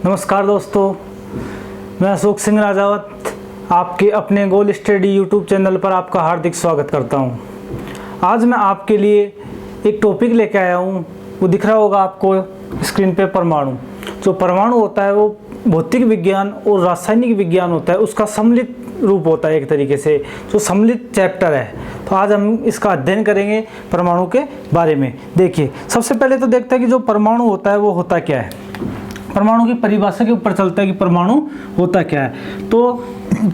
नमस्कार दोस्तों, मैं अशोक सिंह राजावत आपके अपने गोल स्टडी यूट्यूब चैनल पर आपका हार्दिक स्वागत करता हूं। आज मैं आपके लिए एक टॉपिक लेके आया हूं। वो दिख रहा होगा आपको स्क्रीन पे, परमाणु। जो परमाणु होता है वो भौतिक विज्ञान और रासायनिक विज्ञान होता है, उसका सम्मिलित रूप होता है एक तरीके से, जो सम्मिलित चैप्टर है। तो आज हम इसका अध्ययन करेंगे परमाणु के बारे में। देखिए, सबसे पहले तो देखते हैं कि जो परमाणु होता है वो होता क्या है। परमाणु की परिभाषा के ऊपर चलता है कि परमाणु होता क्या है। तो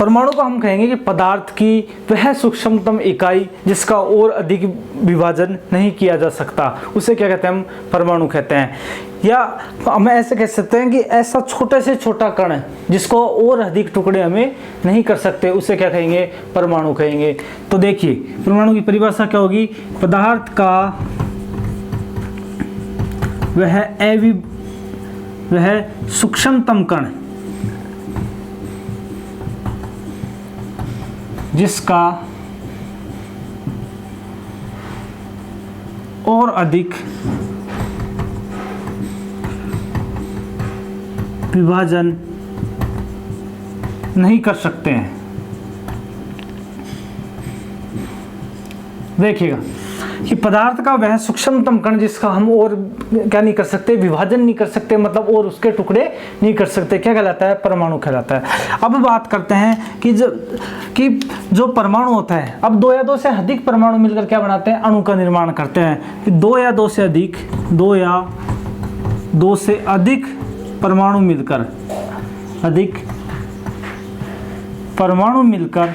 परमाणु को हम कहेंगे कि पदार्थ की वह सूक्ष्मतम इकाई जिसका और अधिक विभाजन नहीं किया जा सकता, उसे क्या कहते हैं, हम परमाणु कहते हैं। या हम ऐसे कह सकते हैं कि ऐसा छोटे से छोटा कण जिसको और अधिक टुकड़े हमें नहीं कर सकते, उसे क्या कहेंगे, परमाणु कहेंगे। तो देखिए, परमाणु की परिभाषा क्या होगी। पदार्थ का वह सूक्ष्मतम कण जिसका और अधिक विभाजन नहीं कर सकते हैं। देखिएगा कि पदार्थ का वह सूक्ष्मतम कण जिसका हम और क्या नहीं कर सकते, विभाजन नहीं कर सकते, मतलब और उसके टुकड़े नहीं कर सकते, क्या कहलाता है, परमाणु कहलाता है। अब बात करते हैं कि जो परमाणु होता है, अब दो या दो से अधिक परमाणु मिलकर क्या बनाते हैं, अणु का निर्माण करते हैं। कि दो या दो से अधिक परमाणु मिलकर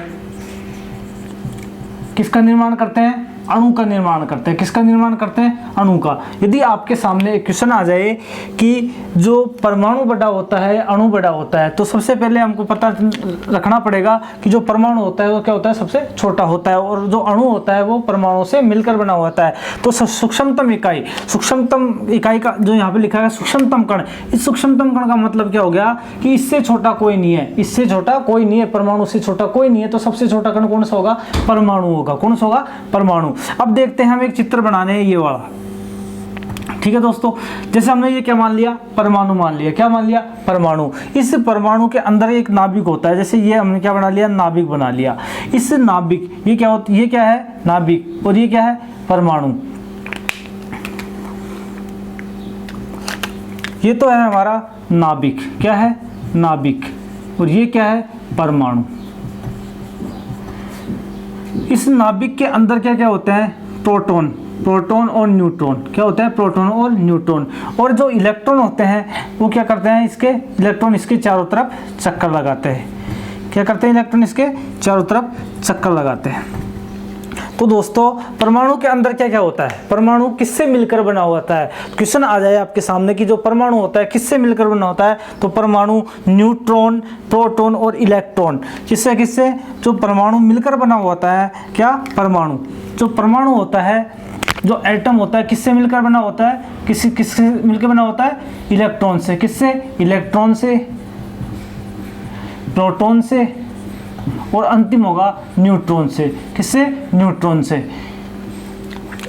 किसका निर्माण करते हैं, अणु का निर्माण करते हैं। किसका निर्माण करते हैं, अणु का। यदि आपके सामने एक क्वेश्चन आ जाए कि जो परमाणु बड़ा होता है, अणु बड़ा होता है, तो सबसे पहले हमको पता रखना पड़ेगा कि जो परमाणु होता है वो क्या होता है, सबसे छोटा होता है, और जो अणु होता है वो परमाणु से मिलकर बना होता है। तो सूक्ष्मतम इकाई का जो यहाँ पे लिखा है सूक्ष्मतम कण, इस सूक्ष्मतम कण का मतलब क्या हो गया कि इससे छोटा कोई नहीं है, इससे छोटा कोई नहीं है, परमाणु से छोटा कोई नहीं है। तो सबसे छोटा कण कौन सा होगा, परमाणु होगा। कौन सा होगा, परमाणु। अब देखते हैं, हम एक चित्र बनाने हैं, ये वाला। ठीक है दोस्तों, जैसे हमने ये क्या मान लिया, परमाणु मान लिया। क्या मान लिया, परमाणु। इस परमाणु के अंदर एक नाभिक होता है। जैसे ये हमने क्या बना लिया, नाभिक बना लिया। इस नाभिक, ये क्या होता है, ये क्या है, नाभिक, और ये क्या है, परमाणु। ये तो है हमारा नाभिक, क्या है, नाभिक, और ये क्या है, परमाणु। इस नाभिक के अंदर क्या क्या होते हैं, प्रोटॉन और न्यूट्रॉन। क्या होता है, प्रोटॉन और न्यूट्रॉन। और जो इलेक्ट्रॉन होते हैं वो क्या करते हैं, इलेक्ट्रॉन इसके चारों तरफ चक्कर लगाते हैं। क्या करते हैं, इलेक्ट्रॉन इसके चारों तरफ चक्कर लगाते हैं। तो दोस्तों, परमाणु के अंदर क्या क्या होता है, परमाणु किससे मिलकर बना होता है। क्वेश्चन आ जाए आपके सामने कि जो परमाणु होता है किससे मिलकर बना होता है, तो परमाणु न्यूट्रॉन, प्रोटॉन और इलेक्ट्रॉन, किससे जो परमाणु मिलकर बना होता है, क्या, परमाणु। जो परमाणु होता है, जो एटम होता है, किससे मिलकर बना होता है, किससे मिलकर बना होता है, इलेक्ट्रॉन से। किससे, इलेक्ट्रॉन से, प्रोटॉन से, और अंतिम होगा न्यूट्रॉन से। किससे, न्यूट्रॉन से।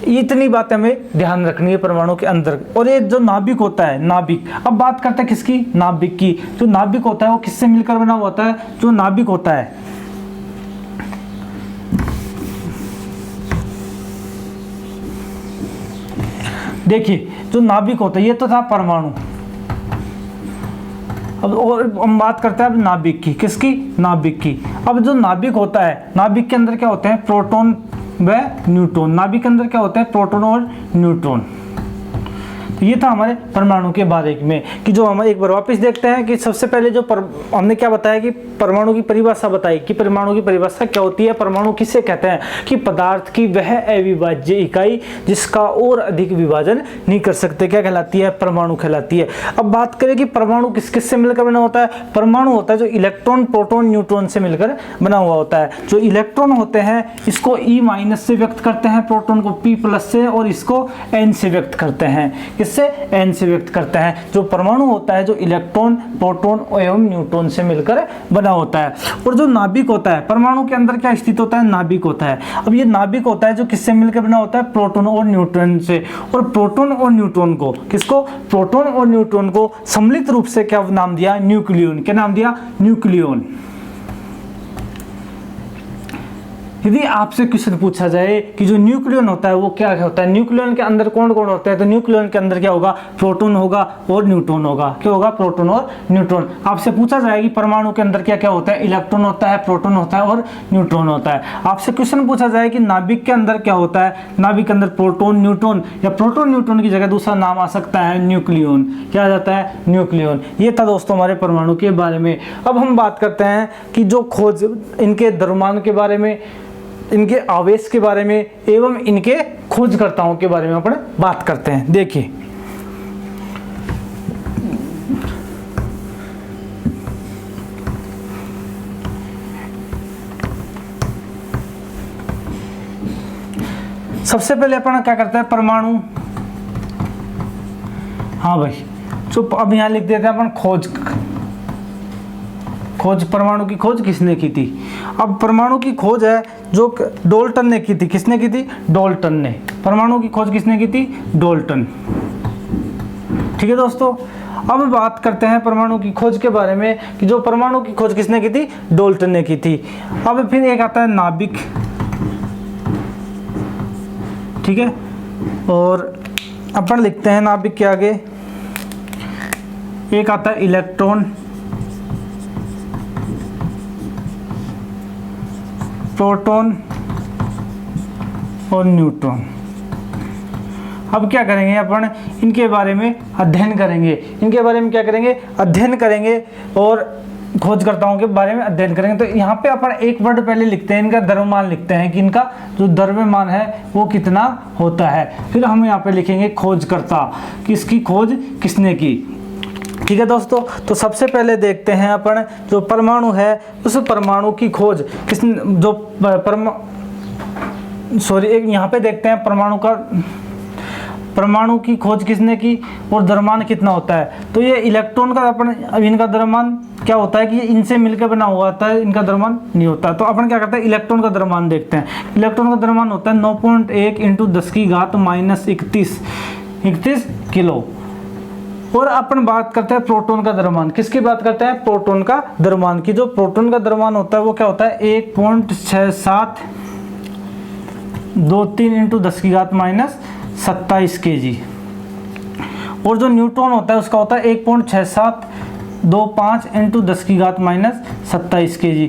इतनी बातें हमें ध्यान रखनी है परमाणु के अंदर। और ये जो नाभिक होता है, नाभिक, अब बात करते हैं किसकी, नाभिक की। जो नाभिक होता है वो किससे मिलकर बना होता है, जो नाभिक होता है, देखिए, जो नाभिक होता है, ये तो था परमाणु। अब और हम बात करते हैं अब नाभिक की। किसकी, नाभिक की। अब जो नाभिक होता है, नाभिक के अंदर क्या होते हैं, प्रोटॉन व न्यूट्रॉन। नाभिक के अंदर क्या होता है, प्रोटॉन और न्यूट्रॉन। तो ये था हमारे परमाणु के बारे में। कि जो हम एक बार वापस देखते हैं कि सबसे पहले जो हमने क्या बताया कि परमाणु की परिभाषा बताई कि परमाणु की परिभाषा क्या होती है। परमाणु किसे कहते हैं कि पदार्थ की वह अविभाज्य इकाई जिसका और अधिक विभाजन नहीं कर सकते, क्या कहलाती है, परमाणु कहलाती है। अब बात करें कि परमाणु किस किस से मिलकर बना होता है। परमाणु होता है जो इलेक्ट्रॉन, प्रोटॉन, न्यूट्रॉन से मिलकर बना हुआ होता है। जो इलेक्ट्रॉन होते हैं इसको E- से व्यक्त करते हैं, प्रोटॉन को P+ से, और इसको N से व्यक्त करते हैं। किससे, N से व्यक्त करते हैं। जो परमाणु होता है जो इलेक्ट्रॉन, प्रोटॉन एवं न्यूट्रॉन से मिलकर बना होता है। और जो नाभिक होता है, परमाणु के अंदर क्या स्थित होता है, नाभिक होता है। अब ये नाभिक होता है जो किससे मिलकर बना होता है, प्रोटॉन और न्यूट्रॉन से। और प्रोटॉन और न्यूट्रॉन को, किसको, प्रोटॉन और न्यूट्रॉन को सम्मिलित रूप से क्या नाम दिया, न्यूक्लियन। क्या नाम दिया, न्यूक्लियन। यदि आपसे क्वेश्चन पूछा जाए कि जो न्यूक्लियन होता है वो क्या होता है, न्यूक्लियन के अंदर कौन कौन होता है, तो न्यूक्लियन के अंदर क्या होगा, प्रोटॉन होगा और न्यूट्रॉन होगा। क्या होगा, प्रोटॉन और न्यूट्रॉन। आपसे पूछा जाए कि परमाणु के अंदर क्या क्या होता है, इलेक्ट्रॉन होता है, प्रोटॉन होता है और न्यूट्रॉन होता है। आपसे क्वेश्चन पूछा जाए कि नाभिक के अंदर क्या होता है, नाभिक के अंदर प्रोटॉन न्यूट्रॉन, या प्रोटॉन न्यूट्रॉन की जगह दूसरा नाम आ सकता है न्यूक्लियन। क्या आ जाता है, न्यूक्लियन। ये था दोस्तों हमारे परमाणु के बारे में। अब हम बात करते हैं कि जो खोज, इनके द्रव्यमान के बारे में, इनके आवेश के बारे में एवं इनके खोजकर्ताओं के बारे में अपन बात करते हैं। देखिए, सबसे पहले अपन क्या करते हैं, परमाणु, हाँ भाई, जो अब यहां लिख देते हैं अपन खोज, परमाणु की खोज किसने की थी। अब परमाणु की खोज है जो डाल्टन ने की थी। किसने की थी, डाल्टन ने। परमाणु की खोज किसने की थी, डाल्टन। ठीक है दोस्तों, अब बात करते हैं परमाणु की खोज के बारे में कि जो परमाणु की खोज किसने की थी, डाल्टन ने की थी। अब फिर एक आता है नाभिक, ठीक है, और अपन लिखते हैं नाभिक के आगे एक आता है इलेक्ट्रॉन, प्रोटॉन और न्यूट्रॉन। अब क्या करेंगे अपन, इनके बारे में अध्ययन करेंगे। इनके बारे में क्या करेंगे, अध्ययन करेंगे और खोजकर्ताओं के बारे में अध्ययन करेंगे। तो यहाँ पे अपन एक वर्ड पहले लिखते हैं, इनका द्रव्यमान लिखते हैं कि इनका जो द्रव्यमान है वो कितना होता है। फिर हम यहाँ पे लिखेंगे खोजकर्ता, किसकी खोज किसने की। ठीक है दोस्तों, तो सबसे पहले देखते हैं अपन जो परमाणु है उस परमाणु की खोज किसने, जो एक यहाँ पे देखते हैं परमाणु की खोज किसने की और द्रव्यमान कितना होता है। तो ये इलेक्ट्रॉन का अपन, अब इनका द्रव्यमान क्या होता है कि ये इनसे मिलकर बना हुआ होता है, इनका द्रव्यमान नहीं होता। तो अपन क्या करते हैं, इलेक्ट्रॉन का द्रव्यमान देखते हैं। इलेक्ट्रॉन का द्रव्यमान होता है 9.1 × 10⁻31 किलो। और अपन बात करते हैं प्रोटॉन का द्रव्यमान। किसकी बात करते हैं, प्रोटॉन का द्रव्यमान की। जो प्रोटॉन का द्रव्यमान होता है वो क्या होता है, 1.6723 × 10⁻27 kg। और जो न्यूट्रॉन होता है उसका होता है 1.6725 × 10⁻27 kg।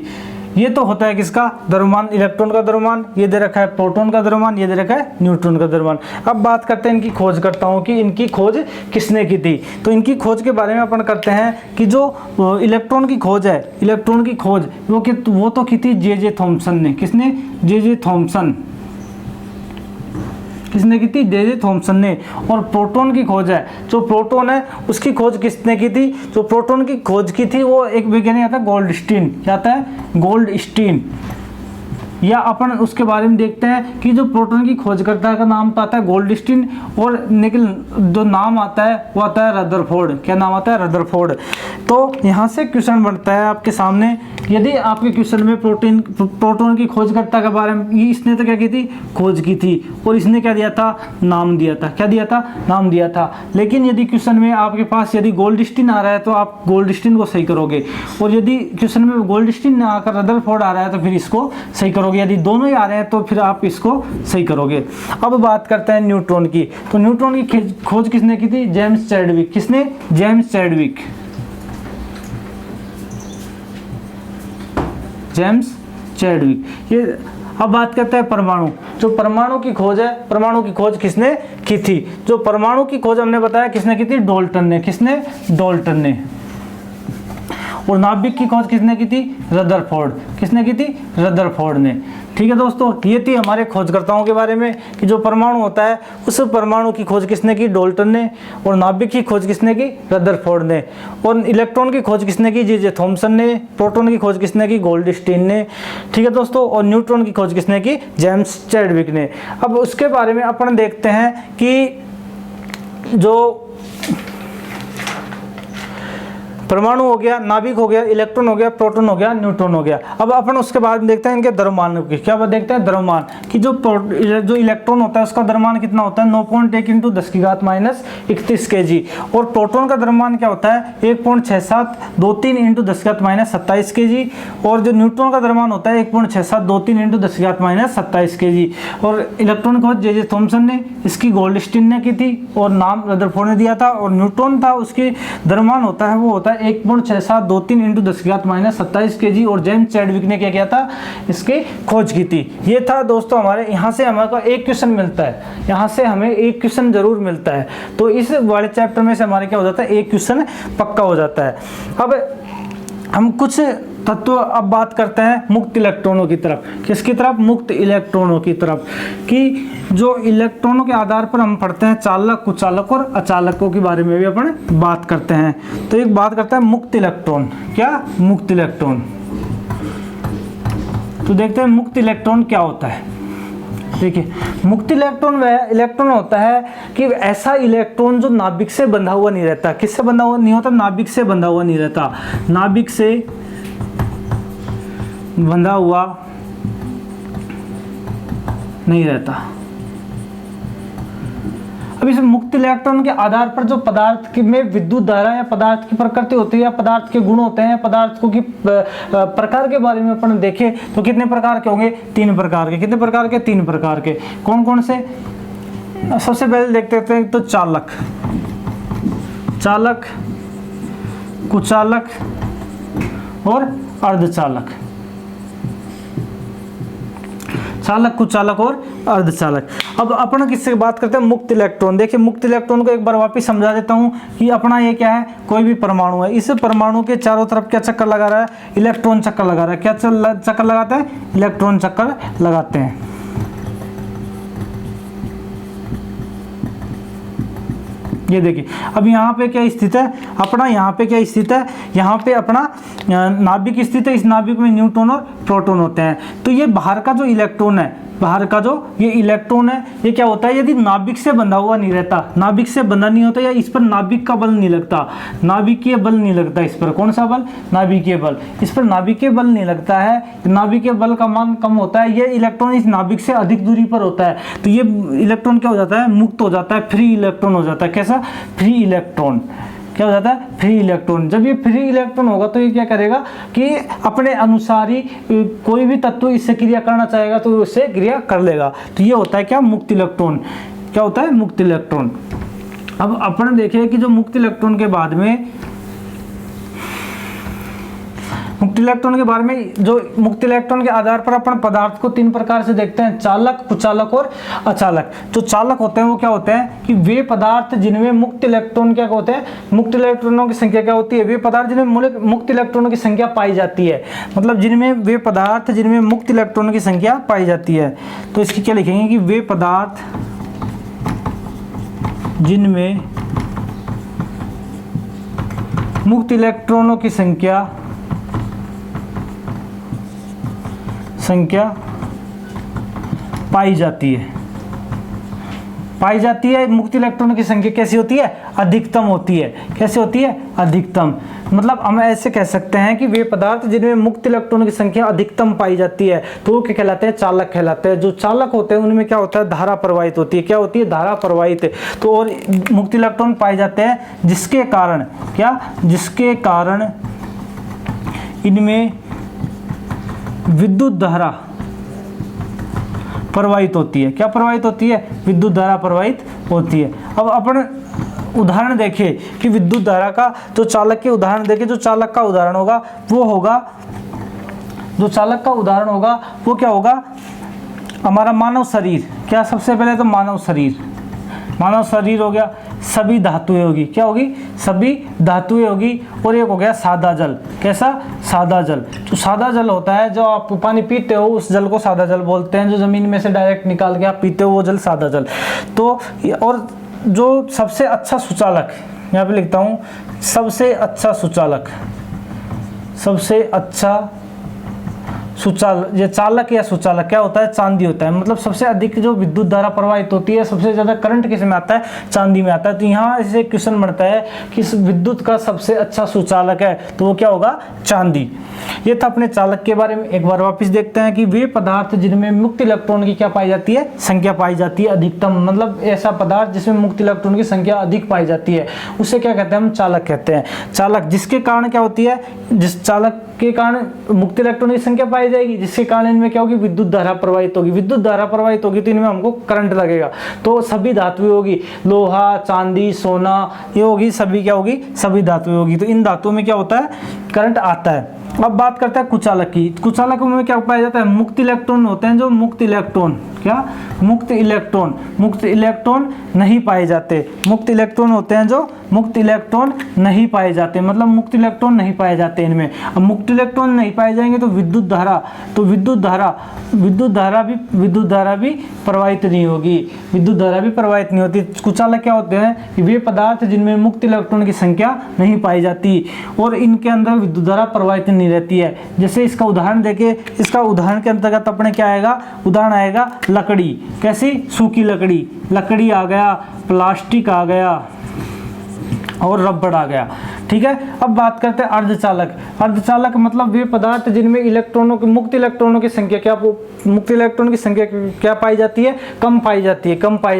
ये तो होता है किसका द्रव्यमान, इलेक्ट्रॉन का द्रव्यमान। ये दे रखा है प्रोटॉन का द्रव्यमान, ये दे रखा है न्यूट्रॉन का द्रव्यमान। अब बात करते हैं इनकी खोजकर्ताओं की, इनकी खोज किसने की थी। तो इनकी खोज के बारे में अपन करते हैं कि जो इलेक्ट्रॉन की खोज है, इलेक्ट्रॉन की खोज वो तो की थी जे थॉमसन ने। किसने, जे थॉमसन। किसने की थी, जे थॉमसन ने। और प्रोटॉन की खोज है, जो प्रोटॉन है उसकी खोज किसने की थी, जो प्रोटॉन की खोज की थी वो एक वैज्ञानिक आता है गोल्डस्टीन। क्या आता है, गोल्डस्टीन। या अपन उसके बारे में देखते हैं कि जो प्रोटॉन की खोजकर्ता का नाम तो आता है गोल्डस्टीन, और लेकिन जो नाम आता है वो आता है रदरफोर्ड। क्या नाम आता है, रदरफोर्ड। तो यहाँ से क्वेश्चन बनता है आपके सामने, यदि आपके क्वेश्चन में प्रोटॉन की खोजकर्ता के बारे में, इसने तो क्या की थी, खोज की थी, और इसने क्या दिया था, नाम दिया था। क्या दिया था, नाम दिया था। लेकिन यदि क्वेश्चन में आपके पास यदि गोल्डस्टीन आ रहा है तो आप गोल्डस्टीन को सही करोगे, और यदि क्वेश्चन में गोल्डस्टीन ना आकर रदरफोर्ड आ रहा है तो फिर इसको सही करोगे। यदि दोनों ही आ रहे हैं तो फिर आप इसको सही करोगे। अब बात करते हैं न्यूट्रॉन की। तो न्यूट्रॉन की खोज किसने की थी, जेम्स चैडविक। किसने, जेम्स चैडविक। James Chadwick. ये अब बात करते हैं परमाणु। जो परमाणु की खोज है, परमाणु की खोज किसने की थी। जो परमाणु की खोज हमने बताया किसने की थी, डाल्टन ने। किसने, डाल्टन ने। और नाभिक की खोज किसने की थी, रदरफोर्ड। किसने की थी, रदरफोर्ड ने। ठीक है दोस्तों, ये थी हमारे खोजकर्ताओं के बारे में कि जो परमाणु होता है उस परमाणु की खोज किसने की, डाल्टन ने। और नाभिक की खोज किसने की, रदरफोर्ड ने। और इलेक्ट्रॉन की खोज किसने की, जे थॉमसन ने। प्रोटॉन की खोज किसने की, गोल्डस्टीन ने। ठीक है दोस्तों, और न्यूट्रॉन की खोज किसने की, जेम्स चैडविक ने। अब उसके बारे में अपन देखते हैं कि जो परमाणु हो गया, नाभिक हो गया, इलेक्ट्रॉन हो गया, प्रोटॉन हो गया, न्यूट्रॉन हो गया। अब अपन उसके बाद देखते हैं इनके द्रव्यमान की। क्या देखते हैं? द्रव्यमान कि जो इलेक्ट्रॉन होता है उसका द्रव्यमान कितना होता है? 9.1 × 10⁻31 kg। और प्रोटॉन का द्रव्यमान क्या होता है? 1.6723 × 10⁻27 kg। और जो न्यूट्रॉन का द्रव्यमान होता है 1.6723 × 10⁻27 kg। और इलेक्ट्रॉन को जे थॉमसन ने, इसकी गोल्डस्टीन ने की थी और नाम रदरफोर्ड ने दिया था। और न्यूट्रॉन था, उसकी द्रव्यमान होता है वो होता है 1.6723 × 10⁻27 kg। और जेम्स चैडविक ने क्या किया था? इसकी खोज की थी। ये था दोस्तों हमारे, यहाँ से हमारे एक क्वेश्चन मिलता है, यहाँ से हमें एक क्वेश्चन जरूर मिलता है। तो इस वाले चैप्टर में से हमारे क्या हो जाता है? एक क्वेश्चन पक्का हो जाता है। अब हम कुछ तत्व अब बात करते हैं मुक्त इलेक्ट्रॉनों की तरफ। किसकी तरफ? मुक्त इलेक्ट्रॉनों की तरफ। कि जो इलेक्ट्रॉनों के आधार पर हम पढ़ते हैं चालक, कुचालक और अचालकों के बारे में भी अपन बात करते हैं। तो एक बात करते हैं मुक्त इलेक्ट्रॉन। क्या? मुक्त इलेक्ट्रॉन। तो देखते हैं मुक्त इलेक्ट्रॉन क्या होता है। देखिए, मुक्त इलेक्ट्रॉन वह इलेक्ट्रॉन होता है कि ऐसा इलेक्ट्रॉन जो नाभिक से बंधा हुआ नहीं रहता। किससे बंधा हुआ नहीं होता? नाभिक से बंधा हुआ नहीं रहता। नाभिक से बंधा हुआ नहीं रहता। अब इस मुक्त इलेक्ट्रॉन के आधार पर जो पदार्थ में विद्युत धारा या पदार्थ की प्रकृति होती है या पदार्थ के गुण होते हैं, पदार्थों की प्रकार के बारे में अपन देखें तो कितने प्रकार के होंगे? 3 प्रकार के। कितने प्रकार के? 3 प्रकार के। कौन कौन से? सबसे पहले देखते हैं तो चालक, चालक, कुचालक और अर्धचालक। चालक, कुचालक और अर्धचालक। अब अपन किससे बात करते हैं? मुक्त इलेक्ट्रॉन। देखिए, मुक्त इलेक्ट्रॉन को एक बार वापस समझा देता हूं कि अपना ये क्या है? कोई भी परमाणु है। इस परमाणु के चारों तरफ क्या चक्कर लगा रहा है? इलेक्ट्रॉन चक्कर लगा रहा है। क्या चक्कर लगाता है? इलेक्ट्रॉन चक्कर लगाते हैं। ये देखिए, अब यहाँ पे क्या स्थित है अपना? यहाँ पे क्या स्थित है? यहाँ पे अपना नाभिक स्थित है। इस नाभिक में न्यूट्रॉन और प्रोटॉन होते हैं। तो ये बाहर का जो इलेक्ट्रॉन है, बाहर का जो ये इलेक्ट्रॉन है, ये क्या होता है? यदि नाभिक से बंधा हुआ नहीं रहता, नाभिक से बंधा नहीं होता या इस पर नाभिक का बल नहीं लगता, नाभिकीय बल नहीं लगता इस पर। कौन सा बल? नाभिकीय बल। इस पर नाभिकीय बल नहीं लगता है, नाभिकीय बल का मान कम होता है। ये इलेक्ट्रॉन इस नाभिक से अधिक दूरी पर होता है, तो ये इलेक्ट्रॉन क्या हो जाता है? मुक्त हो जाता है, फ्री इलेक्ट्रॉन हो जाता है। कैसा? Free electron. क्या हो जाता है? Free electron. जब ये फ्री इलेक्ट्रॉन होगा तो ये क्या करेगा कि अपने अनुसार ही कोई भी तत्व इससे क्रिया करना चाहेगा तो उससे क्रिया कर लेगा। तो ये होता है क्या? मुक्त इलेक्ट्रॉन। क्या होता है? मुक्त इलेक्ट्रॉन। अब अपन देखें कि जो मुक्त इलेक्ट्रॉन के बाद में, मुक्त इलेक्ट्रॉन के बारे में, जो मुक्त इलेक्ट्रॉन के आधार पर अपन पदार्थ को 3 प्रकार से देखते हैं, चालक, कुचालक और अचालक। जो चालक होते हैं वो क्या होते हैं कि वे पदार्थ जिनमें मुक्त इलेक्ट्रॉन क्या होते हैं? मुक्त इलेक्ट्रॉनों की संख्या क्या होती है? वे पदार्थ जिनमें मुक्त इलेक्ट्रॉनों की संख्या पाई जाती है। मतलब जिनमें वे पदार्थ जिनमें मुक्त इलेक्ट्रॉनों की संख्या पाई जाती है। तो इसकी क्या लिखेंगे कि वे पदार्थ जिनमें मुक्त इलेक्ट्रॉनों की संख्या पाई जाती है। पाई जाती है। मुक्त इलेक्ट्रॉनों की संख्या कैसी होती है? अधिकतम होती है। कैसे होती है? अधिकतम। मतलब हम ऐसे कह सकते हैं कि वे पदार्थ जिनमें मुक्त इलेक्ट्रॉनों की संख्या अधिकतम पाई जाती है तो वो क्या कहलाते हैं? चालक कहलाते हैं। जो चालक होते हैं उनमें क्या होता है? धारा प्रवाहित होती है। क्या होती है? धारा प्रवाहित। तो और मुक्त इलेक्ट्रॉन पाए जाते हैं जिसके कारण क्या? जिसके कारण इनमें विद्युत धारा प्रवाहित होती है। क्या प्रवाहित होती है? विद्युत धारा प्रवाहित होती है। अब अपन उदाहरण देखें कि विद्युत धारा का, जो चालक के उदाहरण देखें। जो चालक का उदाहरण होगा वो होगा, जो चालक का उदाहरण होगा वो क्या होगा? हमारा मानव शरीर। क्या? सबसे पहले तो मानव शरीर। मानव शरीर हो गया, सभी धातुएं होगी। क्या होगी? सभी धातुएं होगी। और एक हो गया सादा जल। कैसा? सादा जल। जो सादा जल होता है, जो आप पानी पीते हो उस जल को सादा जल बोलते हैं। जो जमीन में से डायरेक्ट निकाल के आप पीते हो वो जल सादा जल। तो और जो सबसे अच्छा सुचालक, यहाँ पे लिखता हूँ, सबसे अच्छा सुचालक, सबसे अच्छा ये चालक या सुचालक क्या होता है? चांदी होता है। मतलब सबसे अधिक जो विद्युत धारा प्रवाहित होती है, सबसे ज्यादा करंट किस में आता है? चांदी में आता है। तो यहाँ से क्वेश्चन बनता है कि विद्युत का सबसे अच्छा सुचालक है, तो वो क्या होगा? चांदी। ये था अपने चालक के बारे में। एक बार वापस देखते हैं कि वे पदार्थ जिनमें मुक्त इलेक्ट्रॉन की क्या पाई जाती है? संख्या पाई जाती है अधिकतम। मतलब ऐसा पदार्थ जिसमें मुक्त इलेक्ट्रॉन की संख्या अधिक पाई जाती है, उसे क्या कहते हैं? हम चालक कहते हैं। चालक जिसके कारण क्या होती है? जिस चालक के कारण मुक्त इलेक्ट्रॉन की संख्या पाई जाएगी, जिसके कारण इनमें क्या होगी? विद्युत धारा प्रवाहित होगी। विद्युत धारा प्रवाहित होगी तो इनमें हमको करंट लगेगा। तो सभी धातुएं होगी, लोहा, चांदी, सोना, ये होगी सभी क्या होगी? सभी धातुएं होगी। तो इन धातुओं में क्या होता है? करंट आता है। अब बात करते हैं कुचालक की। कुचालकों में क्या पाया जाता है? मुक्त इलेक्ट्रॉन होते हैं, जो मुक्त इलेक्ट्रॉन क्या? मुक्त इलेक्ट्रॉन नहीं पाए जाते। मुक्त इलेक्ट्रॉन होते हैं जो मुक्त इलेक्ट्रॉन नहीं पाए जाते, मतलब मुक्त इलेक्ट्रॉन नहीं पाए जाते इनमें। अब मुक्त इलेक्ट्रॉन नहीं पाए जाएंगे तो विद्युत धारा भी प्रवाहित नहीं होगी। विद्युत धारा भी प्रवाहित नहीं होती। कुचालक क्या होते हैं? कि वे पदार्थ जिनमें मुक्त इलेक्ट्रॉन की संख्या नहीं पाई जाती और इनके अंदर विद्युत धारा प्रवाहित नहीं रहती है। जैसे इसका उदाहरण देखें, इसका उदाहरण के अंतर्गत अपने क्या आएगा? उदाहरण आएगा लकड़ी। कैसी? सूखी लकड़ी आ गया, प्लास्टिक आ गया और रबड़ आ गया। ठीक है। अब बात करते हैं अर्धचालक। अर्धचालक मतलब वे पदार्थ जिनमें मुक्त इलेक्ट्रॉनों की संख्या क्या पाई जाती है? कम पाई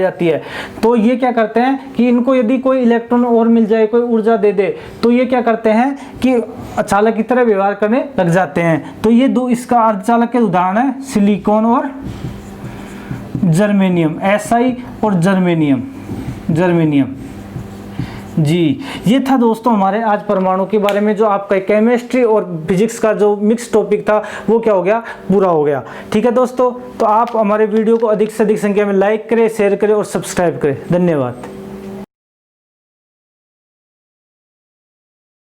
जाती है। तो ये क्या करते हैं कि इनको यदि कोई इलेक्ट्रॉन और मिल जाए, कोई ऊर्जा दे दे, तो ये क्या करते हैं कि चालक की तरह व्यवहार करने लग जाते हैं। तो ये दो इसका अर्धचालक के उदाहरण है, सिलिकॉन और जर्मेनियम। SI और जर्मेनियम जी। ये था दोस्तों हमारे आज परमाणु के बारे में, जो आपका केमिस्ट्री और फिजिक्स का जो मिक्स टॉपिक था वो क्या हो गया? पूरा हो गया। ठीक है दोस्तों, तो आप हमारे वीडियो को अधिक से अधिक संख्या में लाइक करें, शेयर करें और सब्सक्राइब करें। धन्यवाद।